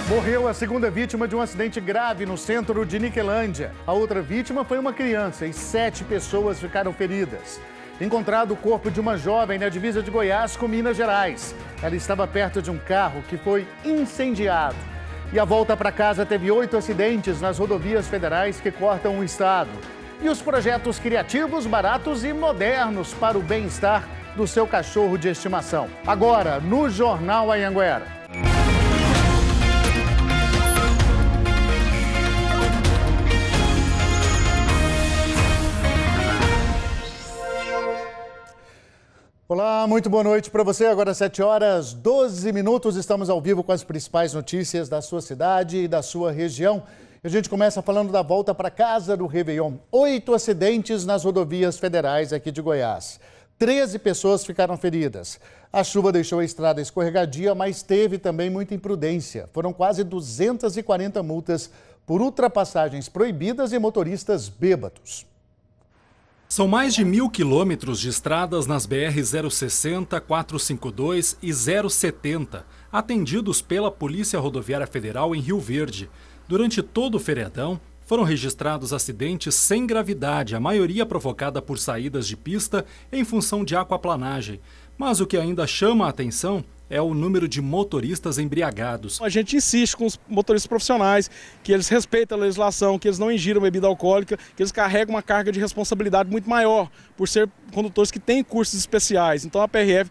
Morreu a segunda vítima de um acidente grave no centro de Niquelândia. A outra vítima foi uma criança e 7 pessoas ficaram feridas. Encontrado o corpo de uma jovem na divisa de Goiás com Minas Gerais. Ela estava perto de um carro que foi incendiado. E a volta para casa teve 8 acidentes nas rodovias federais que cortam o estado. E os projetos criativos, baratos e modernos para o bem-estar do seu cachorro de estimação. Agora, no Jornal Anhanguera. Olá, muito boa noite para você. Agora 7h12, estamos ao vivo com as principais notícias da sua cidade e da sua região. A gente começa falando da volta para casa do Réveillon. 8 acidentes nas rodovias federais aqui de Goiás. 13 pessoas ficaram feridas. A chuva deixou a estrada escorregadia, mas teve também muita imprudência. Foram quase 240 multas por ultrapassagens proibidas e motoristas bêbados. São mais de 1.000 quilômetros de estradas nas BR-060, 452 e 070, atendidos pela Polícia Rodoviária Federal em Rio Verde. Durante todo o feriadão, foram registrados acidentes sem gravidade, a maioria provocada por saídas de pista em função de aquaplanagem. Mas o que ainda chama a atenção é o número de motoristas embriagados. A gente insiste com os motoristas profissionais, que eles respeitem a legislação, que eles não ingiram bebida alcoólica, que eles carregam uma carga de responsabilidade muito maior, por ser condutores que têm cursos especiais. Então a PRF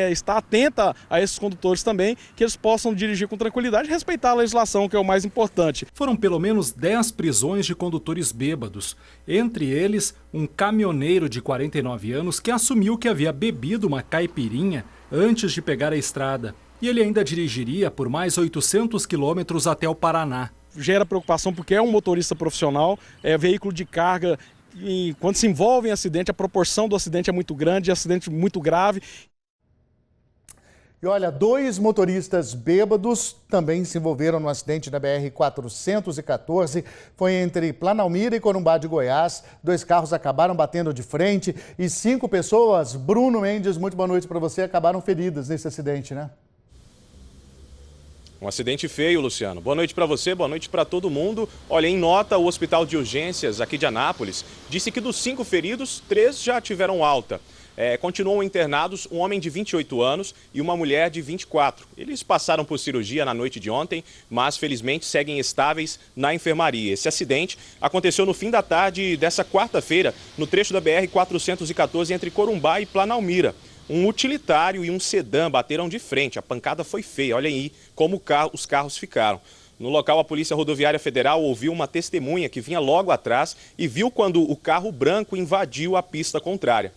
está atenta a esses condutores também, que eles possam dirigir com tranquilidade e respeitar a legislação, que é o mais importante. Foram pelo menos 10 prisões de condutores bêbados. Entre eles, um caminhoneiro de 49 anos que assumiu que havia bebido uma caipirinha antes de pegar a estrada. E ele ainda dirigiria por mais 800 quilômetros até o Paraná. Gera preocupação porque é um motorista profissional, é veículo de carga, e quando se envolve em acidente, a proporção do acidente é muito grande, acidente muito grave. E olha, 2 motoristas bêbados também se envolveram no acidente da BR-414. Foi entre Planalmira e Corumbá de Goiás. 2 carros acabaram batendo de frente e 5 pessoas, Bruno Mendes, muito boa noite para você, acabaram feridas nesse acidente, né? Um acidente feio, Luciano. Boa noite para você, boa noite para todo mundo. Olha, em nota, o Hospital de Urgências aqui de Anápolis disse que dos 5 feridos, 3 já tiveram alta. Continuam internados um homem de 28 anos e uma mulher de 24. Eles passaram por cirurgia na noite de ontem, mas felizmente seguem estáveis na enfermaria. Esse acidente aconteceu no fim da tarde dessa quarta-feira, no trecho da BR-414 entre Corumbá e Planalmira. Um utilitário e um sedã bateram de frente. A pancada foi feia, olha aí como os carros ficaram. No local, a Polícia Rodoviária Federal ouviu uma testemunha que vinha logo atrás e viu quando o carro branco invadiu a pista contrária.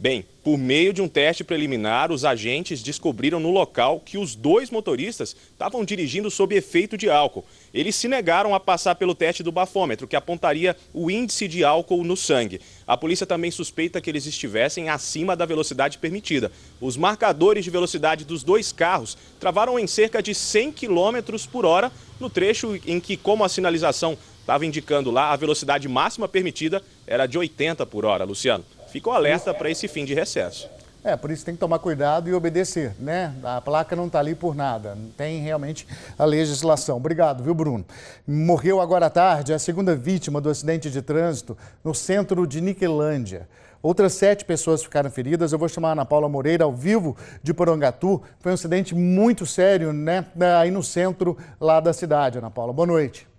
Bem, por meio de um teste preliminar, os agentes descobriram no local que os 2 motoristas estavam dirigindo sob efeito de álcool. Eles se negaram a passar pelo teste do bafômetro, que apontaria o índice de álcool no sangue. A polícia também suspeita que eles estivessem acima da velocidade permitida. Os marcadores de velocidade dos 2 carros travaram em cerca de 100 km por hora no trecho em que, como a sinalização estava indicando lá, a velocidade máxima permitida era de 80 por hora, Luciano. Ficou alerta para esse fim de recesso. Por isso tem que tomar cuidado e obedecer, né? A placa não está ali por nada, tem realmente a legislação. Obrigado, viu, Bruno? Morreu agora à tarde a segunda vítima do acidente de trânsito no centro de Niquelândia. Outras 7 pessoas ficaram feridas. Eu vou chamar a Ana Paula Moreira, ao vivo de Porangatu. Foi um acidente muito sério, né? Aí no centro lá da cidade, Ana Paula. Boa noite.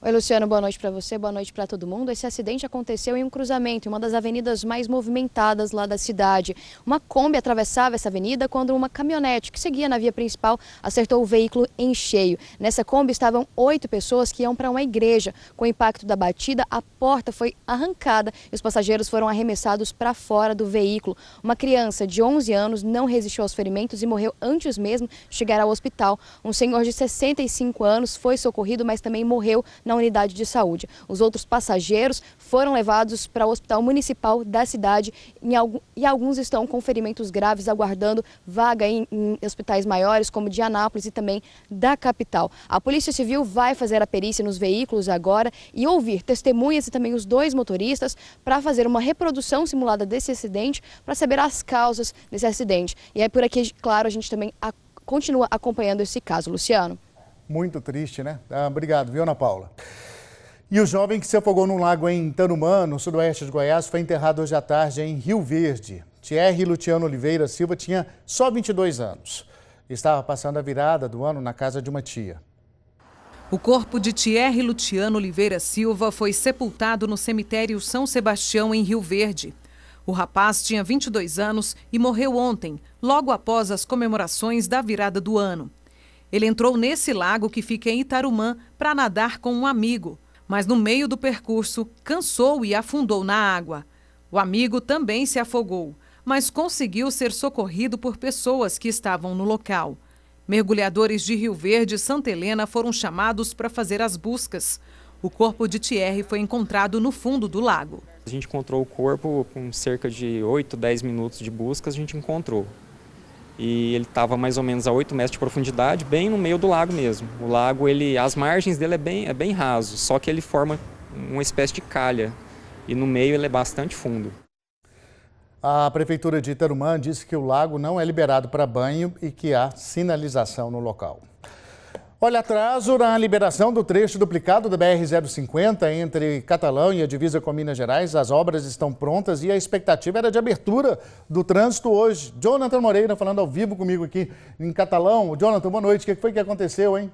Oi, Luciano, boa noite para você, boa noite para todo mundo. Esse acidente aconteceu em um cruzamento, em uma das avenidas mais movimentadas lá da cidade. Uma Kombi atravessava essa avenida quando uma caminhonete que seguia na via principal acertou o veículo em cheio. Nessa Kombi estavam 8 pessoas que iam para uma igreja. Com o impacto da batida, a porta foi arrancada e os passageiros foram arremessados para fora do veículo. Uma criança de 11 anos não resistiu aos ferimentos e morreu antes mesmo de chegar ao hospital. Um senhor de 65 anos foi socorrido, mas também morreu na unidade de saúde. Os outros passageiros foram levados para o Hospital Municipal da cidade e alguns estão com ferimentos graves aguardando vaga em hospitais maiores, como de Anápolis e também da capital. A Polícia Civil vai fazer a perícia nos veículos agora e ouvir testemunhas e também os 2 motoristas para fazer uma reprodução simulada desse acidente para saber as causas desse acidente. E aí por aqui, claro, a gente também continua acompanhando esse caso. Luciano. Muito triste, né? Obrigado, viu, Ana Paula? E o jovem que se afogou num lago em Tarumã, no sudoeste de Goiás, foi enterrado hoje à tarde em Rio Verde. Thierry Luciano Oliveira Silva tinha só 22 anos. Estava passando a virada do ano na casa de uma tia. O corpo de Thierry Luciano Oliveira Silva foi sepultado no cemitério São Sebastião, em Rio Verde. O rapaz tinha 22 anos e morreu ontem, logo após as comemorações da virada do ano. Ele entrou nesse lago que fica em Itarumã para nadar com um amigo, mas no meio do percurso cansou e afundou na água. O amigo também se afogou, mas conseguiu ser socorrido por pessoas que estavam no local. Mergulhadores de Rio Verde e Santa Helena foram chamados para fazer as buscas. O corpo de Thierry foi encontrado no fundo do lago. A gente encontrou o corpo com cerca de 8, 10 minutos de buscas, a gente encontrou. E ele estava mais ou menos a 8 metros de profundidade, bem no meio do lago mesmo. O lago, as margens dele é bem raso, só que ele forma uma espécie de calha. E no meio ele é bastante fundo. A Prefeitura de Itarumã disse que o lago não é liberado para banho e que há sinalização no local. Olha, atraso na liberação do trecho duplicado da BR-050 entre Catalão e a divisa com Minas Gerais. As obras estão prontas e a expectativa era de abertura do trânsito hoje. Jonathan Moreira falando ao vivo comigo aqui em Catalão. Jonathan, boa noite. O que foi que aconteceu, hein?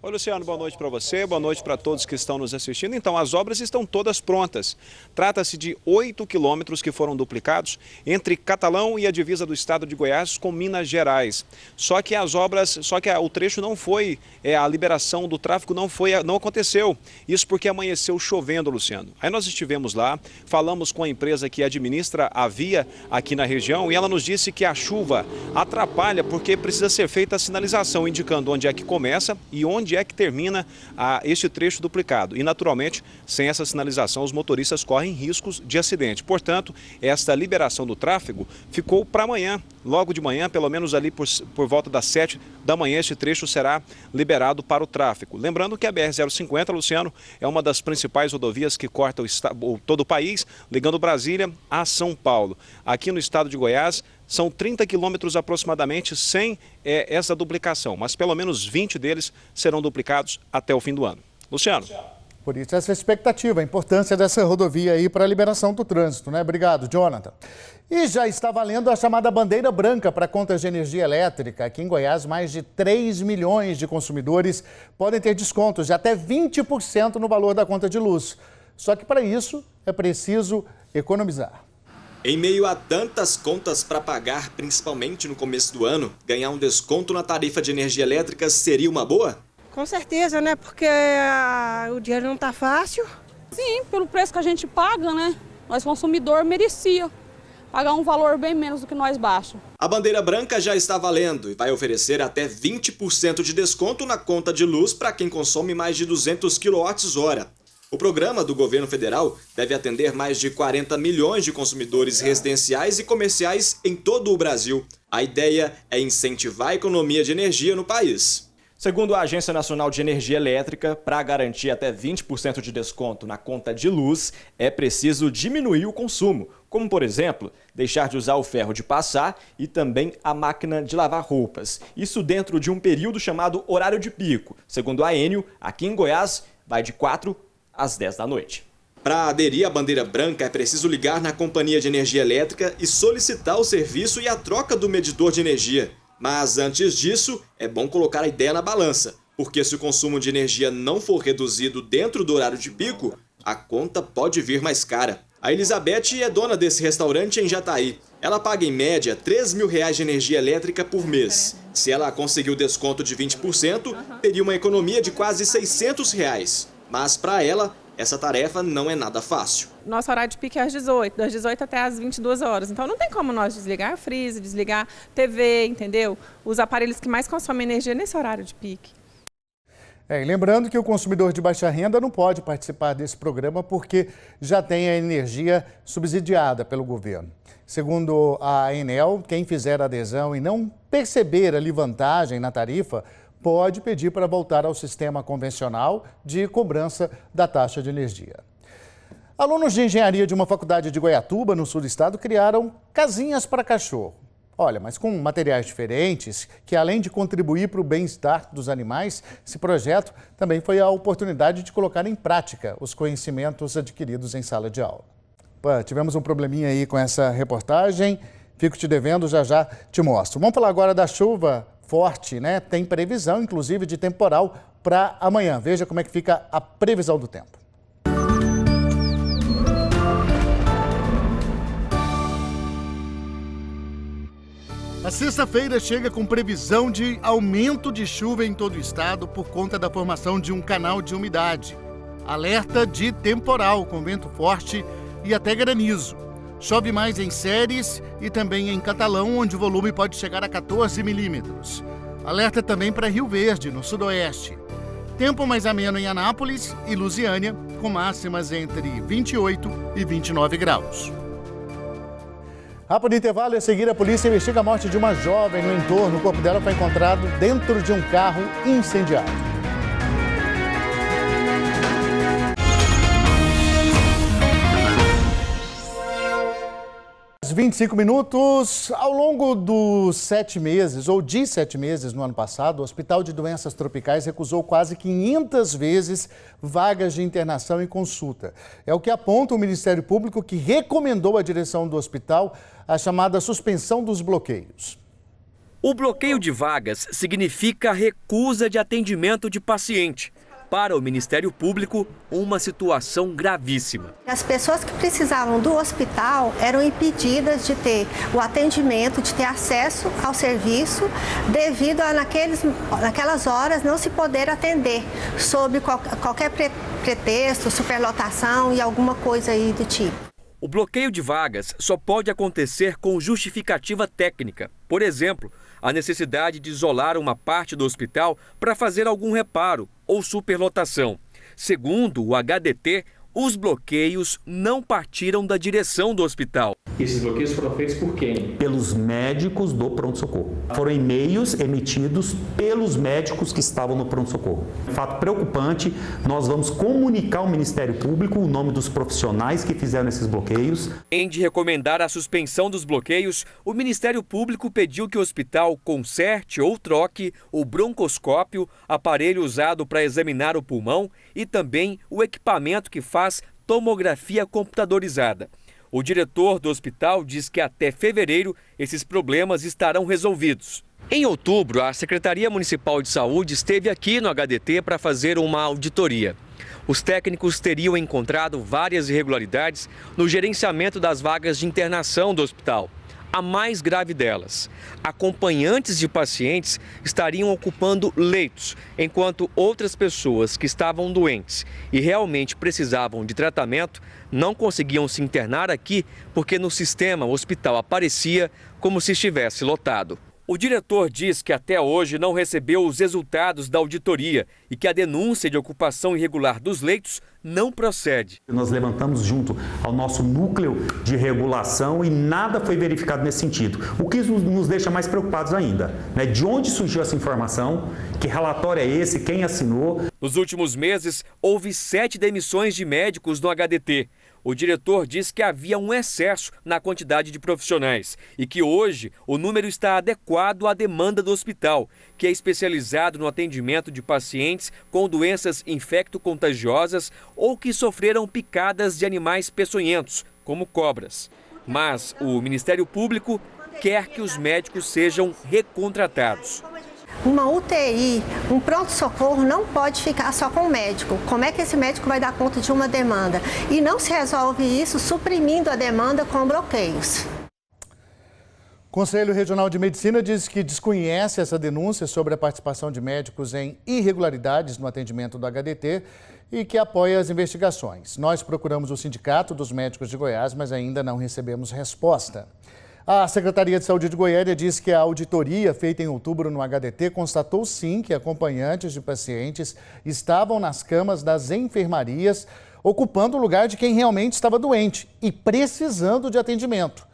Oi, Luciano, boa noite para você, boa noite para todos que estão nos assistindo. Então, as obras estão todas prontas. Trata-se de 8 quilômetros que foram duplicados entre Catalão e a divisa do estado de Goiás com Minas Gerais. Só que o trecho não foi, a liberação do tráfego não aconteceu. Isso porque amanheceu chovendo, Luciano. Aí nós estivemos lá, falamos com a empresa que administra a via aqui na região e ela nos disse que a chuva atrapalha porque precisa ser feita a sinalização indicando onde é que começa e onde é que termina este trecho duplicado. E, naturalmente, sem essa sinalização, os motoristas correm riscos de acidente. Portanto, esta liberação do tráfego ficou para amanhã. Logo de manhã, pelo menos ali por volta das 7 da manhã, este trecho será liberado para o tráfego. Lembrando que a BR-050, Luciano, é uma das principais rodovias que corta todo o país, ligando Brasília a São Paulo. Aqui no estado de Goiás, são 30 quilômetros aproximadamente sem essa duplicação, mas pelo menos 20 deles serão duplicados até o fim do ano. Luciano. Por isso essa expectativa, a importância dessa rodovia aí para a liberação do trânsito, né? Obrigado, Jonathan. E já está valendo a chamada bandeira branca para contas de energia elétrica. Aqui em Goiás, mais de 3 milhões de consumidores podem ter descontos de até 20% no valor da conta de luz. Só que para isso é preciso economizar. Em meio a tantas contas para pagar, principalmente no começo do ano, ganhar um desconto na tarifa de energia elétrica seria uma boa? Com certeza, né? Porque o dinheiro não tá fácil. Sim, pelo preço que a gente paga, né? Nós, consumidor, merecia pagar um valor bem menos do que nós baixo. A bandeira branca já está valendo e vai oferecer até 20% de desconto na conta de luz para quem consome mais de 200 kWh. O programa do governo federal deve atender mais de 40 milhões de consumidores residenciais e comerciais em todo o Brasil. A ideia é incentivar a economia de energia no país. Segundo a Agência Nacional de Energia Elétrica, para garantir até 20% de desconto na conta de luz, é preciso diminuir o consumo, como, por exemplo, deixar de usar o ferro de passar e também a máquina de lavar roupas. Isso dentro de um período chamado horário de pico. Segundo a Enel, aqui em Goiás, vai de 4 às 10 da noite. Para aderir à bandeira branca, é preciso ligar na companhia de energia elétrica e solicitar o serviço e a troca do medidor de energia. Mas antes disso, é bom colocar a ideia na balança, porque se o consumo de energia não for reduzido dentro do horário de pico, a conta pode vir mais cara. A Elizabeth é dona desse restaurante em Jataí. Ela paga em média R$3 mil de energia elétrica por mês. Se ela conseguir o desconto de 20%, teria uma economia de quase R$600. Mas para ela, essa tarefa não é nada fácil. Nosso horário de pique é às 18, das 18 até às 22 horas. Então não tem como nós desligar a freezer, desligar TV, entendeu? Os aparelhos que mais consomem energia nesse horário de pique. E lembrando que o consumidor de baixa renda não pode participar desse programa porque já tem a energia subsidiada pelo governo. Segundo a Enel, quem fizer adesão e não perceber ali vantagem na tarifa, pode pedir para voltar ao sistema convencional de cobrança da taxa de energia. Alunos de engenharia de uma faculdade de Goiatuba, no sul do estado, criaram casinhas para cachorro. Olha, mas com materiais diferentes, que além de contribuir para o bem-estar dos animais, esse projeto também foi a oportunidade de colocar em prática os conhecimentos adquiridos em sala de aula. Tivemos um probleminha aí com essa reportagem, fico te devendo, já já te mostro. Vamos falar agora da chuva forte, né? Tem previsão, inclusive, de temporal para amanhã. Veja como é que fica a previsão do tempo. A sexta-feira chega com previsão de aumento de chuva em todo o estado por conta da formação de um canal de umidade. Alerta de temporal com vento forte e até granizo. Chove mais em Séries e também em Catalão, onde o volume pode chegar a 14 milímetros. Alerta também para Rio Verde, no sudoeste. Tempo mais ameno em Anápolis e Lusiânia, com máximas entre 28 e 29 graus. Rápido intervalo e a seguir a polícia investiga a morte de uma jovem no entorno. O corpo dela foi encontrado dentro de um carro incendiado. Às 25 minutos, ao longo dos 7 meses, ou de 7 meses no ano passado, o Hospital de Doenças Tropicais recusou quase 500 vezes vagas de internação e consulta. É o que aponta o Ministério Público, que recomendou à direção do hospital a chamada suspensão dos bloqueios. O bloqueio de vagas significa recusa de atendimento de paciente. Para o Ministério Público, uma situação gravíssima. As pessoas que precisavam do hospital eram impedidas de ter o atendimento, de ter acesso ao serviço, devido a naquelas horas não se poder atender, sob qualquer pretexto, superlotação e alguma coisa aí do tipo. O bloqueio de vagas só pode acontecer com justificativa técnica. Por exemplo, a necessidade de isolar uma parte do hospital para fazer algum reparo ou superlotação. Segundo o HDT, os bloqueios não partiram da direção do hospital. Esses bloqueios foram feitos por quem? Pelos médicos do pronto-socorro. Foram e-mails emitidos pelos médicos que estavam no pronto-socorro. Fato preocupante, nós vamos comunicar ao Ministério Público o nome dos profissionais que fizeram esses bloqueios. Além de recomendar a suspensão dos bloqueios, o Ministério Público pediu que o hospital conserte ou troque o broncoscópio, aparelho usado para examinar o pulmão, e também o equipamento que faz tomografia computadorizada. O diretor do hospital diz que até fevereiro esses problemas estarão resolvidos. Em outubro, a Secretaria Municipal de Saúde esteve aqui no HDT para fazer uma auditoria. Os técnicos teriam encontrado várias irregularidades no gerenciamento das vagas de internação do hospital. A mais grave delas, acompanhantes de pacientes estariam ocupando leitos, enquanto outras pessoas que estavam doentes e realmente precisavam de tratamento não conseguiam se internar aqui porque no sistema o hospital aparecia como se estivesse lotado. O diretor diz que até hoje não recebeu os resultados da auditoria e que a denúncia de ocupação irregular dos leitos não procede. Nós levantamos junto ao nosso núcleo de regulação e nada foi verificado nesse sentido. O que nos deixa mais preocupados ainda, né? De onde surgiu essa informação, que relatório é esse, quem assinou. Nos últimos meses, houve 7 demissões de médicos no HDT. O diretor diz que havia um excesso na quantidade de profissionais e que hoje o número está adequado à demanda do hospital, que é especializado no atendimento de pacientes com doenças infecto-contagiosas ou que sofreram picadas de animais peçonhentos, como cobras. Mas o Ministério Público quer que os médicos sejam recontratados. Uma UTI, um pronto-socorro não pode ficar só com o médico. Como é que esse médico vai dar conta de uma demanda? E não se resolve isso suprimindo a demanda com bloqueios. O Conselho Regional de Medicina diz que desconhece essa denúncia sobre a participação de médicos em irregularidades no atendimento do HDT e que apoia as investigações. Nós procuramos o Sindicato dos Médicos de Goiás, mas ainda não recebemos resposta. A Secretaria de Saúde de Goiânia diz que a auditoria feita em outubro no HDT constatou sim que acompanhantes de pacientes estavam nas camas das enfermarias, ocupando o lugar de quem realmente estava doente e precisando de atendimento.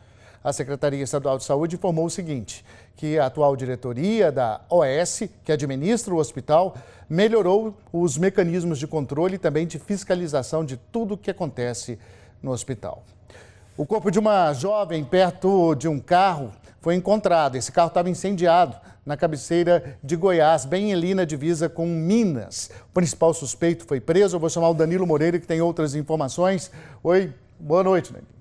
A Secretaria Estadual de Saúde informou o seguinte, que a atual diretoria da OS, que administra o hospital, melhorou os mecanismos de controle e também de fiscalização de tudo o que acontece no hospital. O corpo de uma jovem perto de um carro foi foi encontrado. Esse carro estava incendiado na cabeceira de Goiás, bem ali na divisa com Minas. O principal suspeito foi preso. Eu vou chamar o Danilo Moreira, que tem outras informações. Oi, boa noite, Danilo.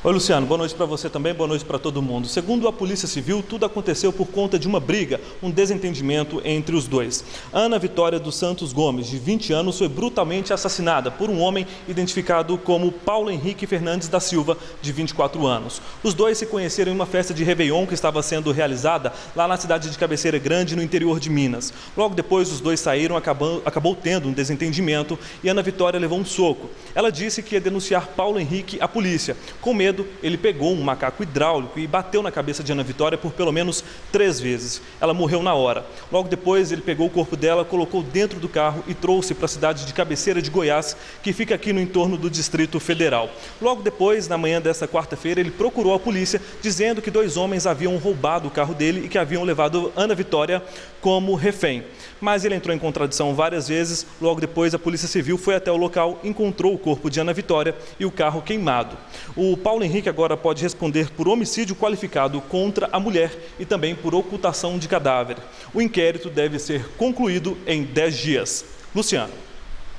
Oi, Luciano, boa noite para você também, boa noite para todo mundo. Segundo a Polícia Civil, tudo aconteceu por conta de uma briga, um desentendimento entre os dois. Ana Vitória dos Santos Gomes, de 20 anos, foi brutalmente assassinada por um homem identificado como Paulo Henrique Fernandes da Silva, de 24 anos. Os dois se conheceram em uma festa de Réveillon que estava sendo realizada lá na cidade de Cabeceira Grande, no interior de Minas. Logo depois, os dois saíram, acabou tendo um desentendimento e Ana Vitória levou um soco. Ela disse que ia denunciar Paulo Henrique à polícia. Com medo, ele pegou um macaco hidráulico e bateu na cabeça de Ana Vitória por pelo menos 3 vezes. Ela morreu na hora. Logo depois, ele pegou o corpo dela, colocou dentro do carro e trouxe para a cidade de Cabeceira de Goiás, que fica aqui no entorno do Distrito Federal. Logo depois, na manhã dessa quarta-feira, ele procurou a polícia, dizendo que 2 homens haviam roubado o carro dele e que haviam levado Ana Vitória como refém. Mas ele entrou em contradição várias vezes. Logo depois, a Polícia Civil foi até o local, encontrou o corpo de Ana Vitória e o carro queimado. O Paulo Henrique agora pode responder por homicídio qualificado contra a mulher e também por ocultação de cadáver. O inquérito deve ser concluído em 10 dias. Luciano.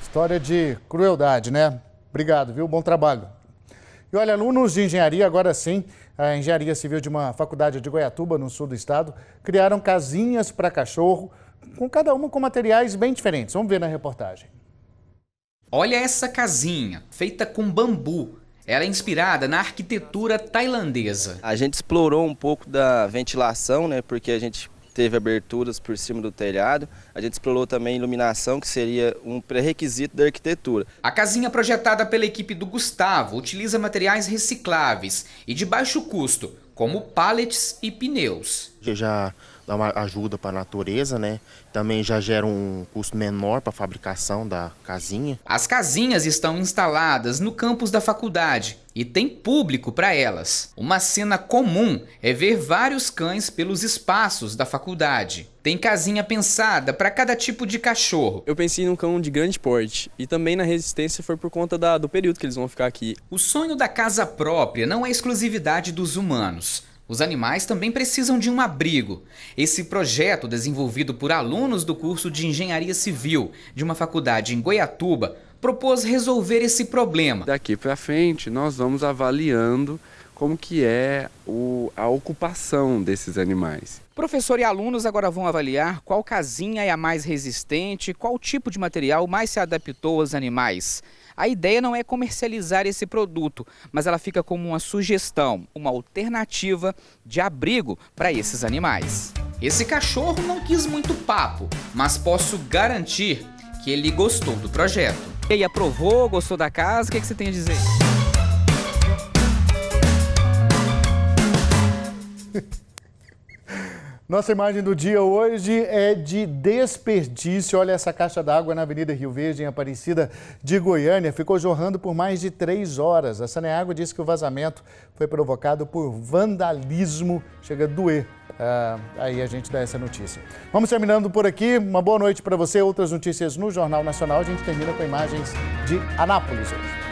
História de crueldade, né? Obrigado, viu? Bom trabalho. E olha, alunos de engenharia, agora sim, a Engenharia Civil de uma faculdade de Goiatuba, no sul do estado, criaram casinhas para cachorro, com cada uma com materiais bem diferentes. Vamos ver na reportagem. Olha essa casinha, feita com bambu. Ela é inspirada na arquitetura tailandesa. A gente explorou um pouco da ventilação, né? Porque a gente teve aberturas por cima do telhado. A gente explorou também iluminação, que seria um pré-requisito da arquitetura. A casinha projetada pela equipe do Gustavo utiliza materiais recicláveis e de baixo custo, como pallets e pneus. Já dá uma ajuda para a natureza, né? Também já gera um custo menor para a fabricação da casinha. As casinhas estão instaladas no campus da faculdade e tem público para elas. Uma cena comum é ver vários cães pelos espaços da faculdade. Tem casinha pensada para cada tipo de cachorro. Eu pensei num cão de grande porte e também na resistência foi por conta do período que eles vão ficar aqui. O sonho da casa própria não é exclusividade dos humanos. Os animais também precisam de um abrigo. Esse projeto, desenvolvido por alunos do curso de Engenharia Civil de uma faculdade em Goiatuba, propôs resolver esse problema. Daqui para frente, nós vamos avaliando como que é a ocupação desses animais. Professor e alunos agora vão avaliar qual casinha é a mais resistente, qual tipo de material mais se adaptou aos animais. A ideia não é comercializar esse produto, mas ela fica como uma sugestão, uma alternativa de abrigo para esses animais. Esse cachorro não quis muito papo, mas posso garantir que ele gostou do projeto. E aí, aprovou, gostou da casa? O que você tem a dizer? Nossa imagem do dia hoje é de desperdício. Olha essa caixa d'água na Avenida Rio Verde, em Aparecida de Goiânia. Ficou jorrando por mais de 3 horas. A Saneágua disse que o vazamento foi provocado por vandalismo. Chega a doer. Aí a gente dá essa notícia. Vamos terminando por aqui. Uma boa noite para você. Outras notícias no Jornal Nacional. A gente termina com imagens de Anápolis hoje.